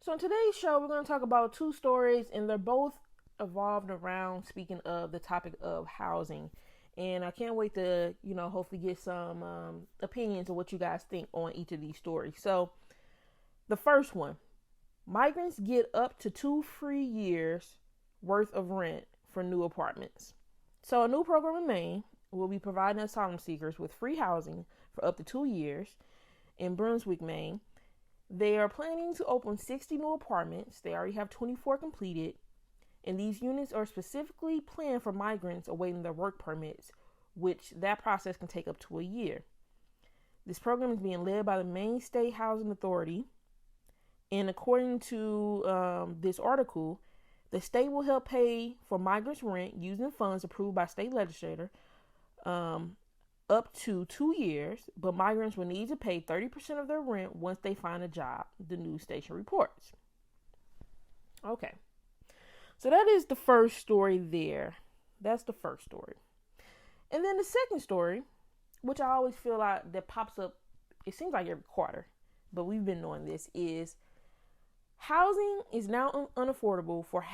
So in today's show, we're going to talk about two stories, and they're both evolved around speaking of the topic of housing. And I can't wait to, hopefully get some opinions of what you guys think on each of these stories. So the first one, migrants get up to 2 free years worth of rent for new apartments. So a new program in Maine will be providing asylum seekers with free housing for up to 2 years in Brunswick, Maine. They are planning to open 60 new apartments. They already have 24 completed. And these units are specifically planned for migrants awaiting their work permits, which that process can take up to a year. This program is being led by the Maine State Housing Authority. And according to this article, the state will help pay for migrants' rent using funds approved by state legislator up to 2 years, but migrants will need to pay 30% of their rent once they find a job, the news station reports. Okay, so that is the first story there. That's the first story. And then the second story, which I always feel like that pops up, it seems like every quarter, but we've been knowing this, is housing is now unaffordable for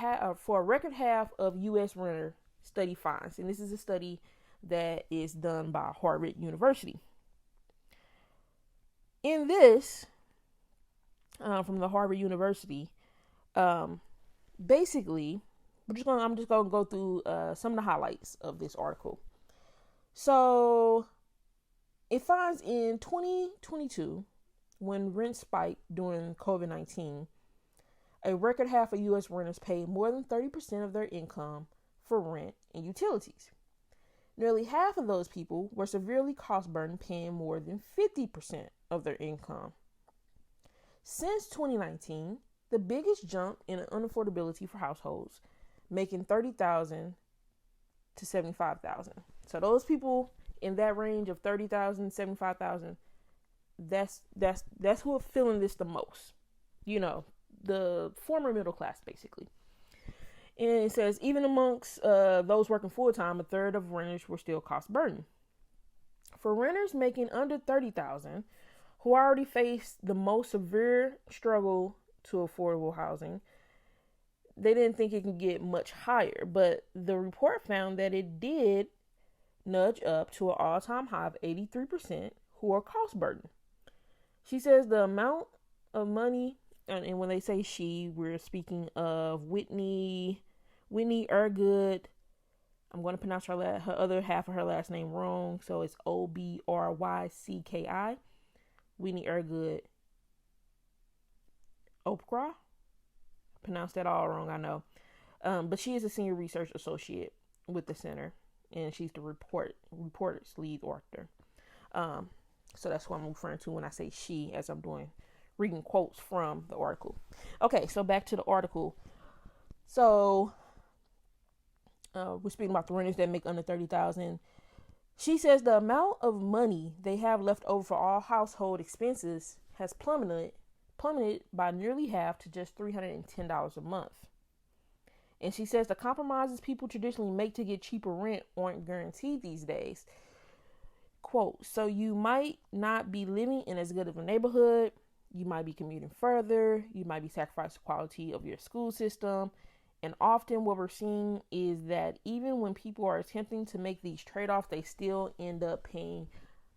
a record half of U.S. renter, study finds. And this is a study that is done by Harvard University. In this, from the Harvard University, basically, I'm just gonna go through some of the highlights of this article. So it finds in 2022, when rent spiked during COVID-19, a record half of U.S. renters paid more than 30% of their income for rent and utilities. Nearly half of those people were severely cost burdened, paying more than 50% of their income. Since 2019, the biggest jump in unaffordability for households making $30,000 to $75,000. So those people in that range of $30,000, $75,000, that's who are feeling this the most. The former middle class, basically. And it says, even amongst those working full-time, a third of renters were still cost burdened. For renters making under $30,000, who already faced the most severe struggle to affordable housing, they didn't think it could get much higher. But the report found that it did nudge up to an all-time high of 83% who are cost burdened. She says the amount of money, and when they say she, we're speaking of Whitney Ergood. I'm going to pronounce her other half of her last name wrong, so it's Obrycki. Whitney Ergood Opra. Pronounced that all wrong, I know. But she is a senior research associate with the center, and she's the reporter's lead author. So that's what I'm referring to when I say she, as I'm reading quotes from the article. Okay, so back to the article. So we're speaking about the renters that make under $30,000. She says the amount of money they have left over for all household expenses has plummeted by nearly half to just $310 a month. And she says the compromises people traditionally make to get cheaper rent aren't guaranteed these days. Quote, so you might not be living in as good of a neighborhood. You might be commuting further. You might be sacrificing the quality of your school system. And often what we're seeing is that even when people are attempting to make these trade-offs, they still end up paying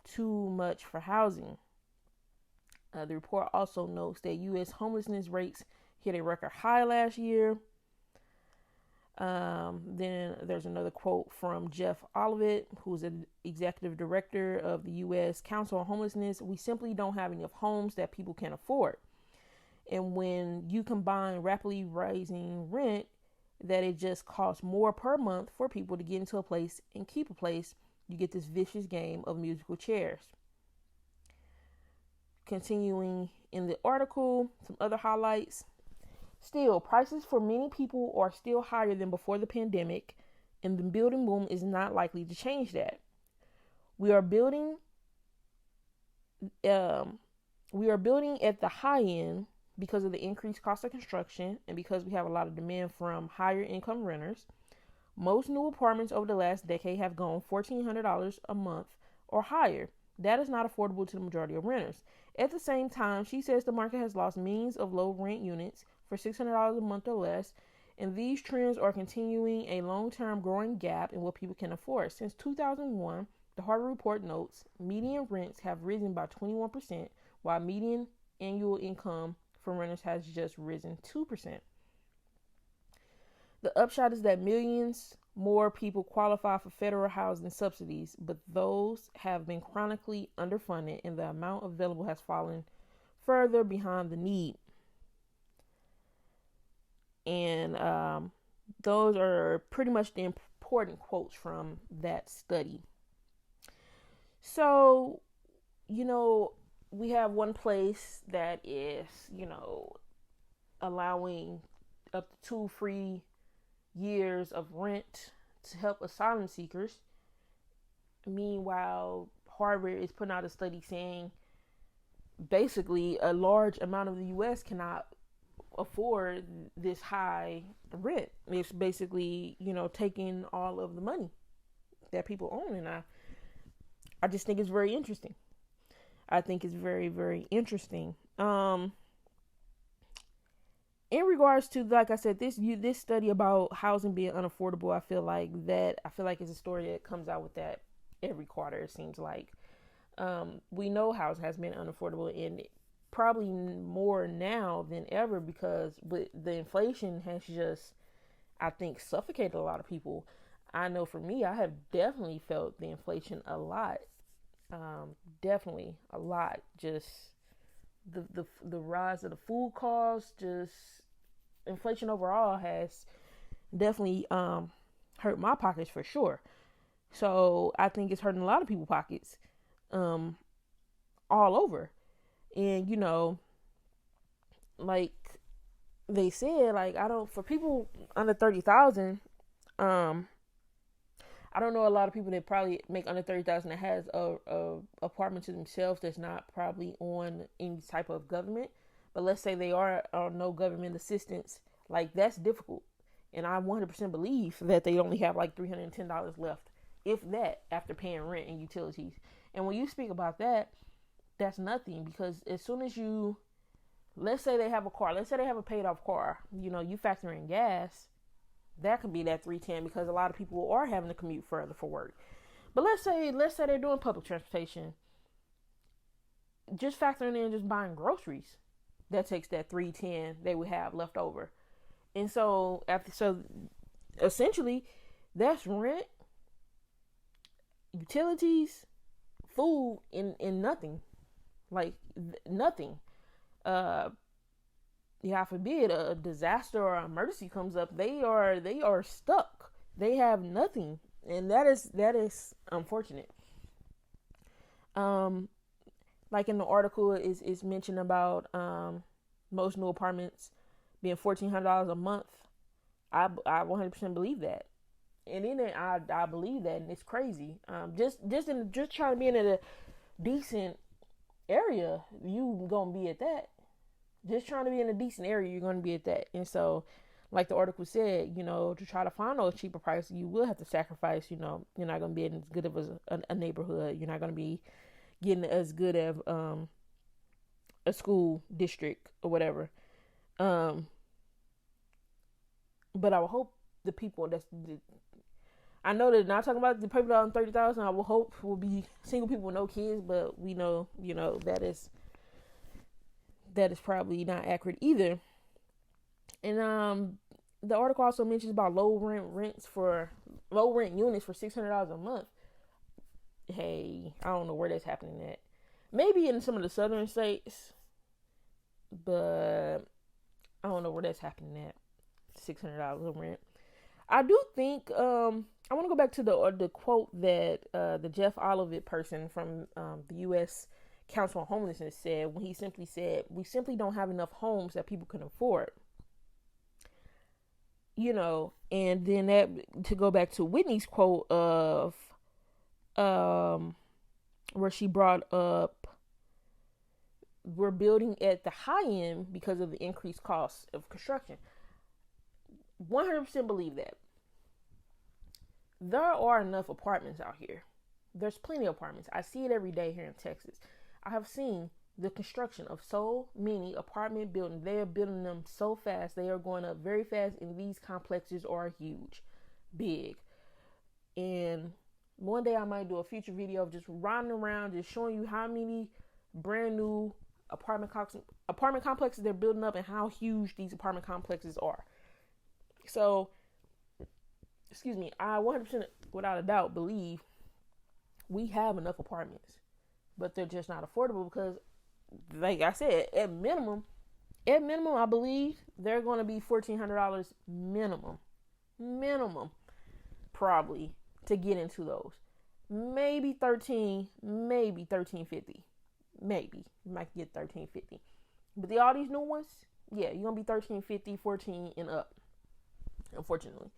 too much for housing. The report also notes that U.S. homelessness rates hit a record high last year. Then there's another quote from Jeff Olivet, who's an executive director of the U.S. Council on Homelessness. We simply don't have enough homes that people can afford. And when you combine rapidly rising rent, that it just costs more per month for people to get into a place and keep a place, you get this vicious game of musical chairs. Continuing in the article, some other highlights. Still, prices for many people are still higher than before the pandemic, and the building boom is not likely to change that. We are building at the high end because of the increased cost of construction and because we have a lot of demand from higher income renters. Most new apartments over the last decade have gone $1,400 a month or higher. That is not affordable to the majority of renters. At the same time, she says the market has lost millions of low rent units for $600 a month or less, and these trends are continuing a long-term growing gap in what people can afford. Since 2001, the Harvard report notes median rents have risen by 21%, while median annual income for renters has just risen 2%. The upshot is that millions more people qualify for federal housing subsidies, but those have been chronically underfunded and the amount available has fallen further behind the need. And those are pretty much the important quotes from that study. So, we have one place that is, allowing up to 2 free years of rent to help asylum seekers. Meanwhile, Harvard is putting out a study saying basically a large amount of the U.S. cannot afford this high rent. It's basically, taking all of the money that people own. And I just think it's very interesting. I think it's very, very interesting. In regards to, like I said, this study about housing being unaffordable, I feel like it's a story that comes out with that every quarter. It seems like we know housing has been unaffordable, and probably more now than ever, because with the inflation has just, I think, suffocated a lot of people. I know for me, I have definitely felt the inflation a lot. Definitely a lot. Just the rise of the food costs, just inflation overall has definitely hurt my pockets for sure. So I think it's hurting a lot of people's pockets all over. And like they said, like, for people under 30,000, I don't know a lot of people that probably make under 30,000 that has a apartment to themselves that's not probably on any type of government. But let's say they are on no government assistance, like, that's difficult. And I 100% believe that they only have like $310 left, if that, after paying rent and utilities. And when you speak about that, that's nothing, because as soon as let's say they have a car, let's say they have a paid off car, you factor in gas, that could be that 310, because a lot of people are having to commute further for work. But let's say they're doing public transportation, just factoring in just buying groceries, that takes that 310 they would have left over. And so essentially that's rent, utilities, food, and nothing. Like, nothing. God forbid a disaster or emergency comes up, they are stuck. They have nothing, and that is unfortunate. Like in the article is mentioned about most new apartments being $1,400 a month. I 100% believe that, and in it I believe that, and it's crazy. Just trying to be in a decent area, you gonna be at that. Just trying to be in a decent area, you're gonna be at that. And so, like the article said, to try to find those cheaper prices, you will have to sacrifice. You're not gonna be in as good of a neighborhood. You're not gonna be getting as good of a school district or whatever. But I will hope the people I know they're not talking about the people that are on 30,000. I will hope will be single people with no kids, but we know, that is probably not accurate either. And the article also mentions about low rent units for $600 a month. Hey, I don't know where that's happening at. Maybe in some of the southern states, but I don't know where that's happening at. $600 of rent. I do think I want to go back to the quote that the Jeff Olivet person from the U.S. Council on Homelessness said, when he simply said, "We simply don't have enough homes that people can afford." And then that, to go back to Whitney's quote of where she brought up, we're building at the high end because of the increased cost of construction. 100% believe that. There are enough apartments out here. There's plenty of apartments. I see it every day here in Texas. I have seen the construction of so many apartment buildings. They are building them so fast. They are going up very fast, and these complexes are huge, big. And one day I might do a future video of just riding around, just showing you how many brand new apartment complexes they're building up and how huge these apartment complexes are. So, excuse me, I 100% without a doubt believe we have enough apartments, but they're just not affordable because, like I said, at minimum, I believe they're going to be $1,400 minimum, probably, to get into those. Maybe 13, maybe 1350, maybe you might get 1350. But all these new ones, yeah, you're gonna be 1350, 14 and up, unfortunately.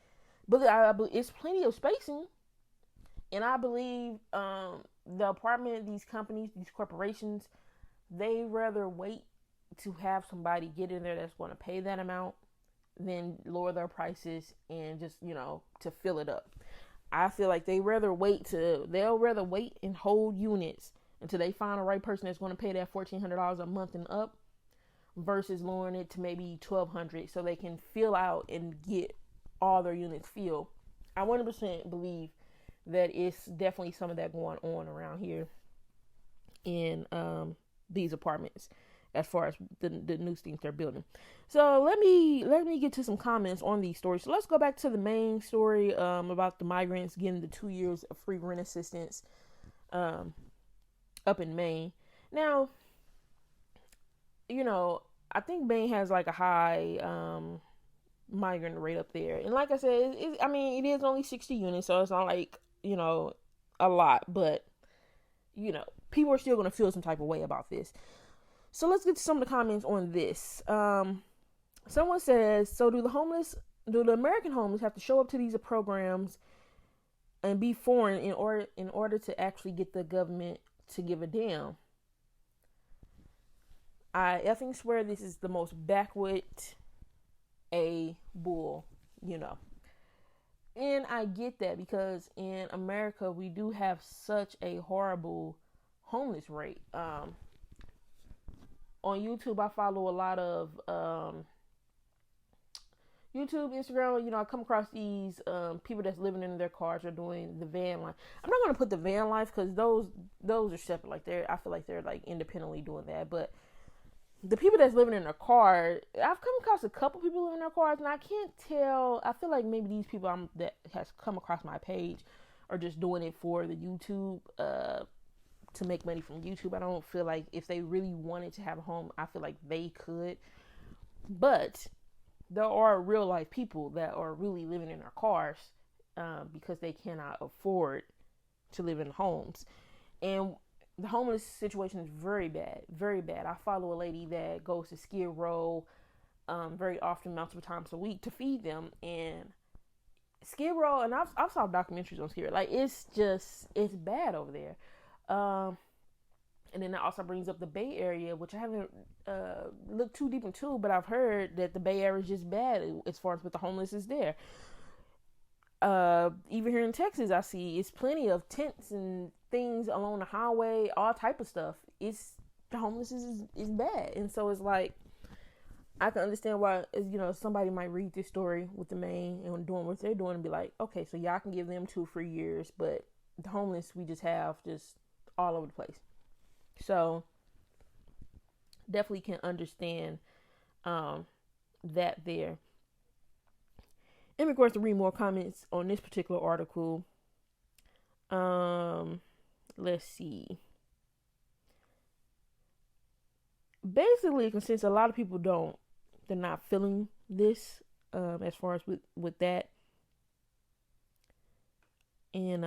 But it's plenty of spacing, and I believe the apartment, these companies, these corporations, they rather wait to have somebody get in there that's going to pay that amount than lower their prices and just, to fill it up. I feel like they'll rather wait and hold units until they find the right person that's going to pay that $1,400 a month and up, versus lowering it to maybe $1,200 so they can fill out and get all their units filled. I 100% believe that it's definitely some of that going on around here in these apartments as far as the new things they're building. So let me get to some comments on these stories. So let's go back to the main story about the migrants getting the 2 years of free rent assistance up in Maine. Now, I think Maine has like a high migrant rate up there. And like I said, it is only 60 units, so it's not like, a lot, but people are still going to feel some type of way about this. So let's get to some of the comments on this. Someone says, so do the American homeless have to show up to these programs and be foreign in order to actually get the government to give a damn? I effing swear this is the most backward bull, And I get that because in America, we do have such a horrible homeless rate. On YouTube, I follow a lot of YouTube, Instagram. I come across these people that's living in their cars or doing the van life. I'm not going to put the van life because those are separate. Like I feel like they're like independently doing that. But the people that's living in their car, I've come across a couple people living in their cars, and I can't tell. I feel like maybe these people that has come across my page are just doing it for the YouTube, to make money from YouTube. I don't feel like if they really wanted to have a home, I feel like they could. But there are real life people that are really living in their cars because they cannot afford to live in homes. And the homeless situation is very bad, very bad. I follow a lady that goes to Skid Row very often, multiple times a week to feed them. And Skid Row, and I've saw documentaries on Skid Row. Like, it's bad over there. And then that also brings up the Bay Area, which I haven't looked too deep into, but I've heard that the Bay Area is just bad as far as with the homeless is there. Even here in Texas, I see it's plenty of tents and things along the highway, all type of stuff. The homeless is bad. And so it's like, I can understand why, somebody might read this story with the Maine and doing what they're doing and be like, okay, so y'all can give them 2 free years, but the homeless we just have just all over the place. So definitely can understand that there. And of course, to read more comments on this particular article. Let's see. Basically, since a lot of people they're not feeling this as far as with that. And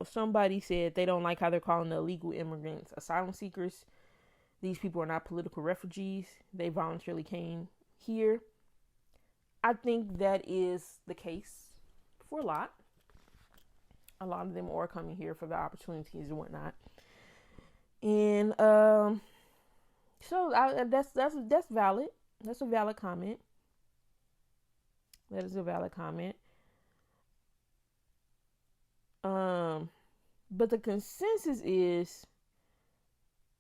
somebody said they don't like how they're calling the illegal immigrants asylum seekers. These people are not political refugees. They voluntarily came here. I think that is the case for a lot. A lot of them are coming here for the opportunities and whatnot. And so that's valid. That's a valid comment. That is a valid comment. But the consensus is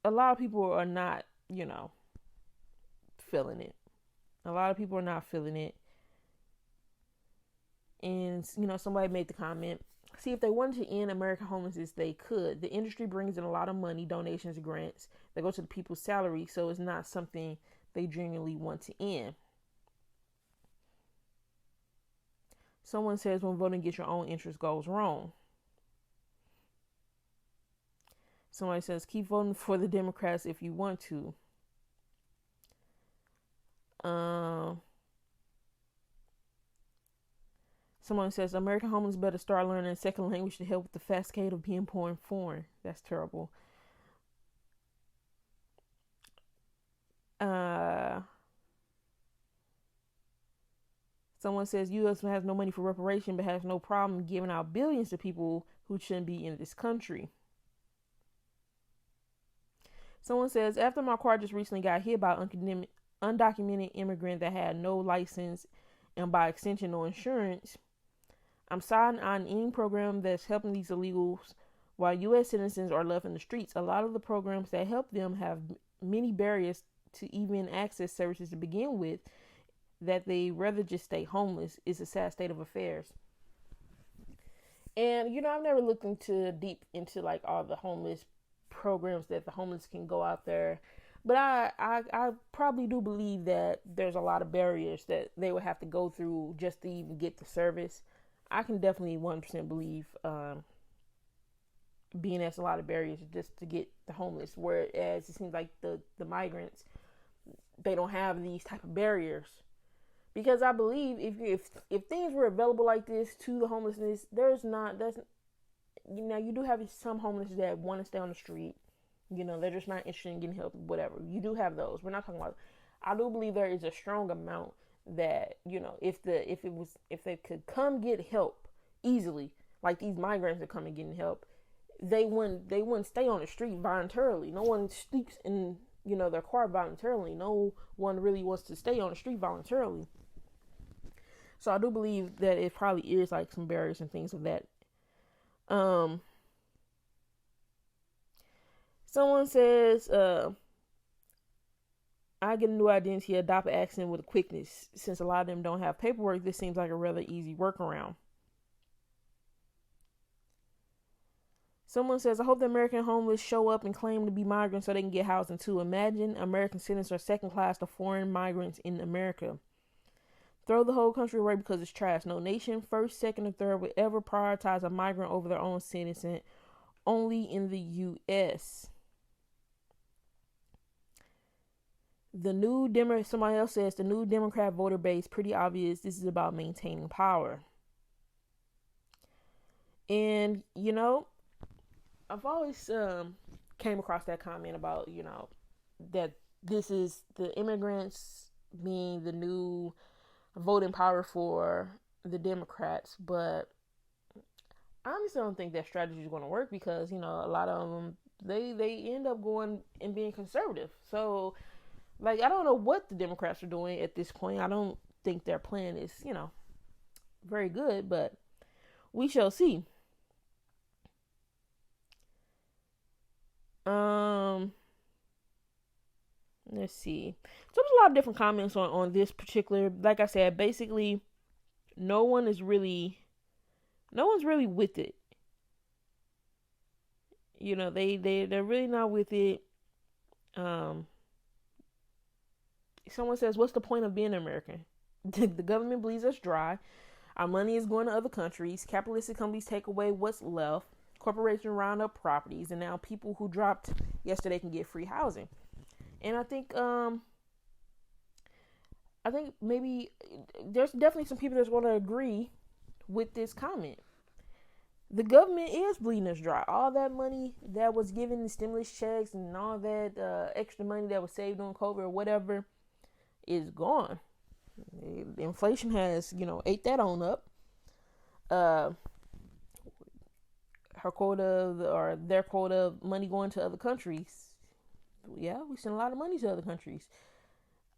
a lot of people are not, feeling it. A lot of people are not feeling it. And, somebody made the comment, see, if they wanted to end American homelessness, they could. The industry brings in a lot of money, donations, grants that go to the people's salary, so it's not something they genuinely want to end. Someone says when voting against your own interest goes wrong. Somebody says keep voting for the Democrats if you want to. Someone says American homeless better start learning a second language to help with the cascade of being born foreign. That's terrible. Someone says U.S. has no money for reparation, but has no problem giving out billions to people who shouldn't be in this country. Someone says, after my car just recently got hit by an undocumented immigrant that had no license and by extension no insurance, I'm signing on any program that's helping these illegals while U.S. citizens are left in the streets. A lot of the programs that help them have many barriers to even access services to begin with, that they rather just stay homeless. Is a sad state of affairs. And, I've never looked deep into like all the homeless programs that the homeless can go out there. But I probably do believe that there's a lot of barriers that they would have to go through just to even get the service. I can definitely 100% believe being there's a lot of barriers just to get the homeless, whereas it seems like the migrants, they don't have these type of barriers. Because I believe if things were available like this to the homelessness, you do have some homeless that want to stay on the street. They're just not interested in getting help, whatever. You do have those. We're not talking about. I do believe there is a strong amount that, if they could come get help easily, like these migrants that come and getting help, they wouldn't stay on the street voluntarily. No one sleeps in, their car voluntarily. No one really wants to stay on the street voluntarily. So I do believe that it probably is like some barriers and things of that. Someone says, I get a new identity, adopt an accent with a quickness. Since a lot of them don't have paperwork, this seems like a rather easy workaround. Someone says, I hope the American homeless show up and claim to be migrants so they can get housing too. Imagine American citizens are second class to foreign migrants in America. Throw the whole country away because it's trash. No nation, first, second, or third, would ever prioritize a migrant over their own citizen. Only in the U.S. Somebody else says, the new Democrat voter base, pretty obvious. This is about maintaining power. And, I've always came across that comment about, that this is the immigrants being the new voting power for the Democrats, but I honestly don't think that strategy is going to work because, a lot of them, they end up going and being conservative. So, like, I don't know what the Democrats are doing at this point. I don't think their plan is, very good, but we shall see. Let's see. So there's a lot of different comments on this particular. Like I said, basically, no one's really with it. They're really not with it. Someone says, "What's the point of being American? The government bleeds us dry. Our money is going to other countries. Capitalistic companies take away what's left. Corporations round up properties, and now people who dropped yesterday can get free housing." And I think maybe there's definitely some people that's going to agree with this comment. The government is bleeding us dry. All that money that was given, the stimulus checks and all that extra money that was saved on COVID or whatever is gone. Inflation has, ate that on up. Her quota or their quota of money going to other countries. Yeah, we send a lot of money to other countries.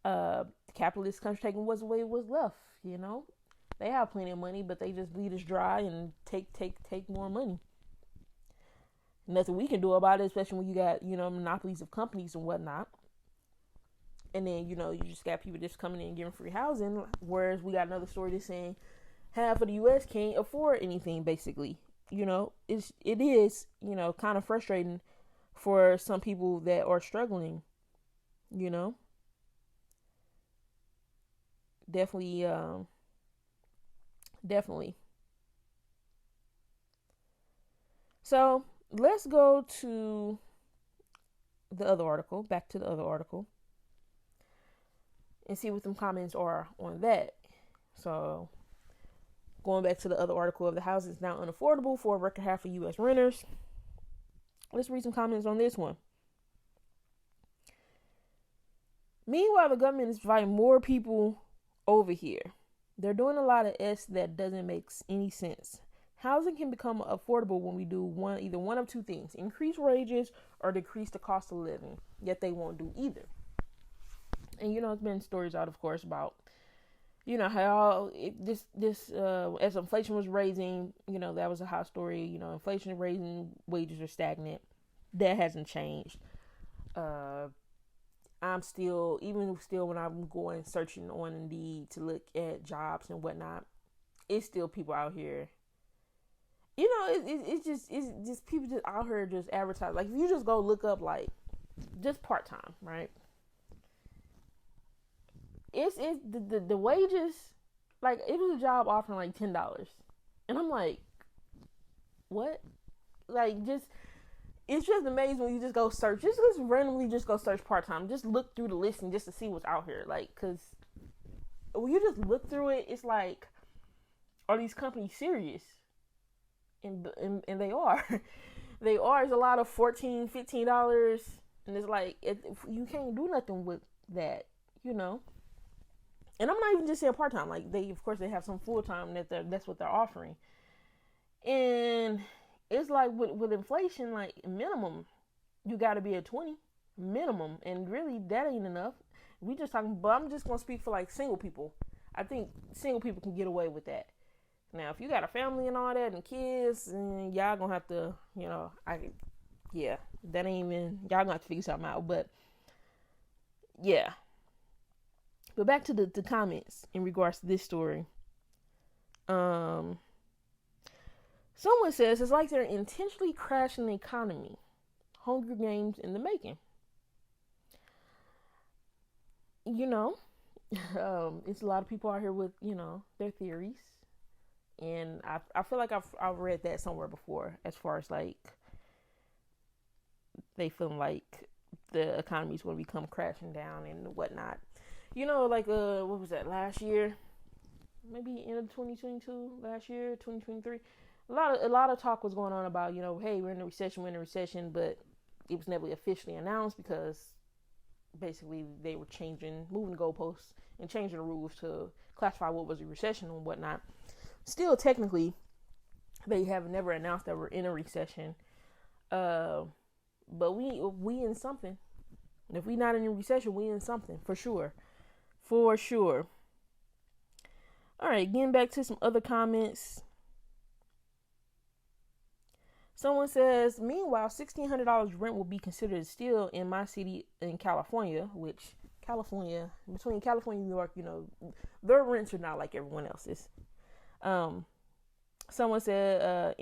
Capitalist country taking what's away what's left, They have plenty of money, but they just bleed us dry and take more money. Nothing we can do about it, especially when you got, monopolies of companies and whatnot. And then, you just got people just coming in and giving free housing. Whereas we got another story that's saying half of the U.S. can't afford anything, basically. It is, kind of frustrating for some people that are struggling, Definitely, definitely. So let's go to the other article, back to the other article, and see what some comments are on that. So going back to the other article of the house is now unaffordable for a record half of U.S. renters. Let's read some comments on this one. Meanwhile, the government is inviting more people over here. They're doing a lot of S that doesn't make any sense. Housing can become affordable when we do either one of two things: increase wages or decrease the cost of living. Yet they won't do either. And it's been stories out, of course, about how as inflation was raising, that was a hot story. Inflation raising, wages are stagnant. That hasn't changed. I'm still when I'm going searching on Indeed to look at jobs and whatnot, it's still people out here. It's just people just out here just advertise. Like if you just go look up like just part time, right? It's the wages, like it was a job offering like $10, and I'm like, what? Like just. It's just amazing when you just go search. Just randomly just go search part-time. Just look through the listing just to see what's out here. Like, because when you just look through it, it's like, are these companies serious? And they are. They are. It's a lot of $14, $15. And it's like, you can't do nothing with that, And I'm not even just saying part-time. Like, of course, they have some full-time that's what they're offering. And it's like with inflation, like minimum, you got to be at 20 minimum, and really that ain't enough. We just talking, but I'm just gonna speak for like single people. I think single people can get away with that. Now, if you got a family and all that and kids, and y'all gonna have to, that ain't even, y'all gonna have to figure something out. But yeah, but back to the comments in regards to this story. Someone says it's like they're intentionally crashing the economy. Hunger Games in the making. It's a lot of people out here with, their theories. And I feel like I've read that somewhere before, as far as like they feel like the economy is going to become crashing down and whatnot. Like what was that, last year? Maybe end of 2022, last year, 2023. A lot of talk was going on about, hey, we're in a recession, but it was never officially announced because basically they were moving the goalposts and changing the rules to classify what was a recession and whatnot. Still, technically, they have never announced that we're in a recession. But we in something. If we not in a recession, we in something for sure. For sure. All right, getting back to some other comments. Someone says, meanwhile, $1,600 rent will be considered a steal in my city in California, which between California and New York, their rents are not like everyone else's. Someone said,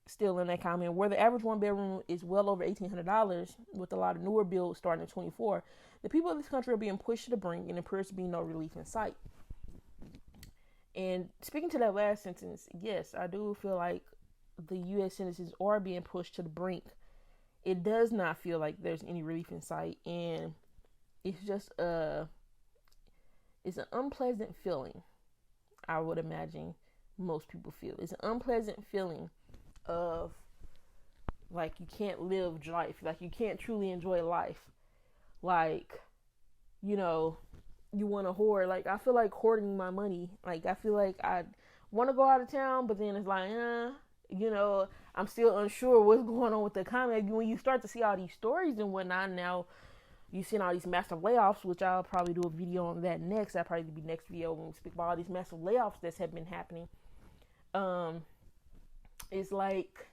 still in that comment, where the average one bedroom is well over $1,800, with a lot of newer builds starting at 24, the people of this country are being pushed to the brink and there appears to be no relief in sight. And speaking to that last sentence, yes, I do feel like the U.S. citizens are being pushed to the brink. It does not feel like there's any relief in sight, and it's just it's an unpleasant feeling. I would imagine most people feel it's an unpleasant feeling of like you can't live life, like you can't truly enjoy life, like you want to hoard. Like I feel like hoarding my money. Like I feel like I want to go out of town, but then it's like I'm still unsure what's going on with the economy. When you start to see all these stories and whatnot, now you see all these massive layoffs, which I'll probably do a video on that next. That'll probably be next video when we speak about all these massive layoffs that have been happening. It's like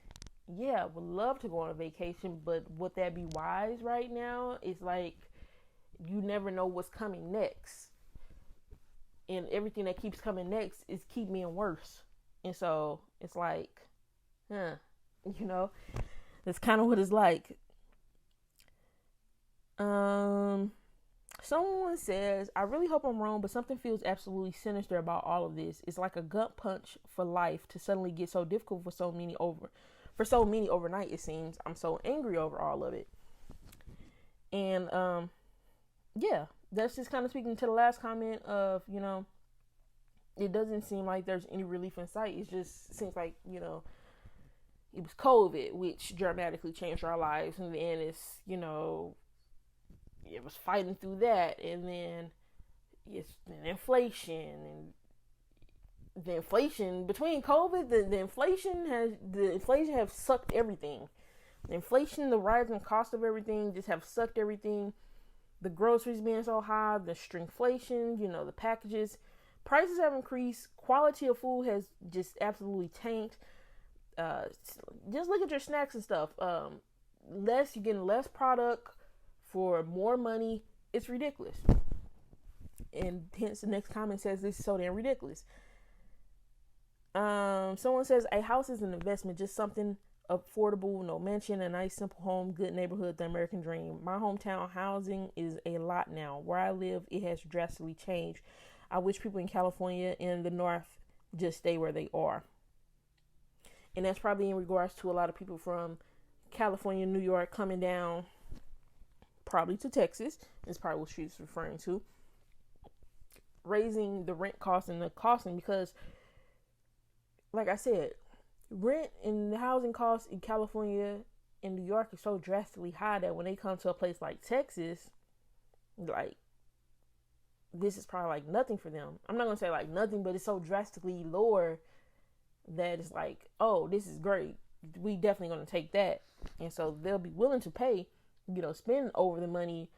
yeah, would love to go on a vacation, but would that be wise right now? It's like you never know what's coming next, and everything that keeps coming next is keep being worse. And so it's like, huh, you know, that's kind of what it's like. Um, Someone says, I really hope I'm wrong, but something feels absolutely sinister about all of this. It's like a gut punch for life to suddenly get so difficult for so many overnight, it seems. I'm so angry over all of it. And yeah, that's just kind of speaking to the last comment of, it doesn't seem like there's any relief in sight. It just seems like, it was COVID, which dramatically changed our lives. And then it's, it was fighting through that. And then it's inflation. And the inflation between COVID, the inflation has sucked everything. The inflation, the rising cost of everything just have sucked everything. The groceries being so high, the shrinkflation, the packages, prices have increased. Quality of food has just absolutely tanked. Just look at your snacks and stuff. You're getting less product for more money. It's ridiculous. And hence the next comment says this is so damn ridiculous. Someone says a house is an investment, just something affordable, no mansion, a nice simple home, good neighborhood, the American dream. My hometown housing is a lot now. Where I live, it has drastically changed. I wish people in California and the North just stay where they are. And that's probably in regards to a lot of people from California, New York coming down, probably to Texas. That's probably what she's referring to. Raising the rent cost and the costing, because like I said, rent and the housing costs in California and New York is so drastically high that when they come to a place like Texas, like, this is probably like nothing for them. I'm not going to say like nothing, but it's so drastically lower that it's like, oh, this is great. We definitely going to take that. And so they'll be willing to pay, spend over the money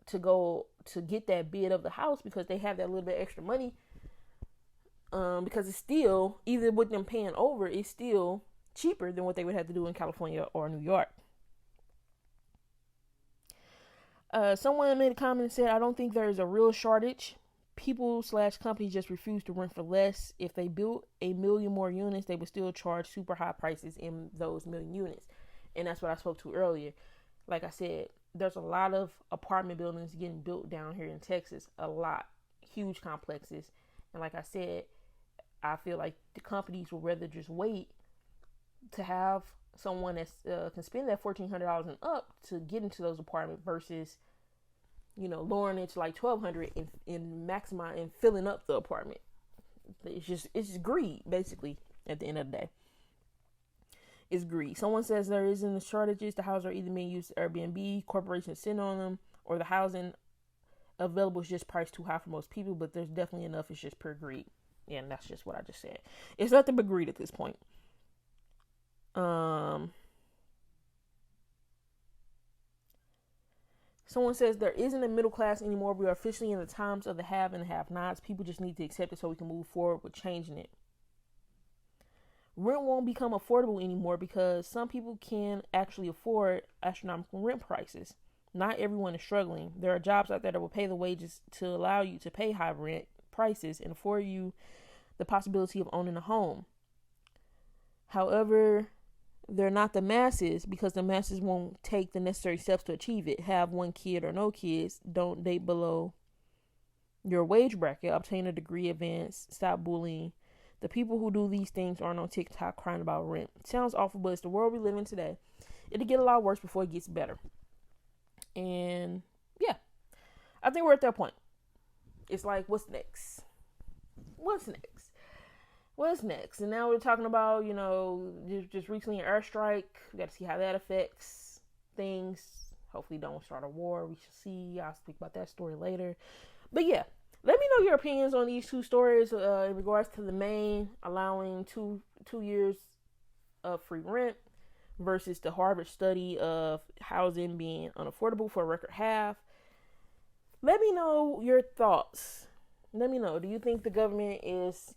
to go to get that bid of the house because they have that little bit extra money. Because it's still, either with them paying over, it's still cheaper than what they would have to do in California or New York. Someone made a comment and said, I don't think there is a real shortage. People/companies just refuse to rent for less. If they built 1 million more units, they would still charge super high prices in those 1 million units. And that's what I spoke to earlier. Like I said, there's a lot of apartment buildings getting built down here in Texas. A lot. Huge complexes. And like I said, I feel like the companies would rather just wait to have someone that can spend that $1,400 and up to get into those apartments versus, lowering it to like $1,200 and maximizing and filling up the apartment. It's just greed, basically. At the end of the day, it's greed. Someone says there isn't the shortages. The houses are either being used as Airbnb, corporations sit on them, or the housing available is just priced too high for most people. But there's definitely enough. It's just pure greed. And that's just what I just said. It's nothing but greed at this point. Someone says there isn't a middle class anymore. We are officially in the times of the have and the have-nots. People just need to accept it so we can move forward with changing it. Rent won't become affordable anymore because some people can actually afford astronomical rent prices. Not everyone is struggling. There are jobs out there that will pay the wages to allow you to pay high rent prices and afford you the possibility of owning a home. However, they're not the masses because the masses won't take the necessary steps to achieve it. Have one kid or no kids. Don't date below your wage bracket. Obtain a degree, advance. Stop bullying. The people who do these things aren't on TikTok crying about rent. It sounds awful, but it's the world we live in today. It'll get a lot worse before it gets better. And yeah, I think we're at that point. It's like, what's next? What's next? And now we're talking about, just recently an airstrike. We got to see how that affects things. Hopefully don't start a war. We shall see. I'll speak about that story later. But yeah, let me know your opinions on these two stories in regards to the Maine allowing two years of free rent versus the Harvard study of housing being unaffordable for a record half. Let me know your thoughts. Let me know. Do you think the government is,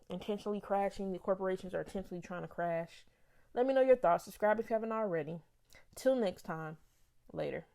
intentionally crashing? The corporations are intentionally trying to crash Let me know your thoughts. Subscribe if you haven't already. Till next time. Later.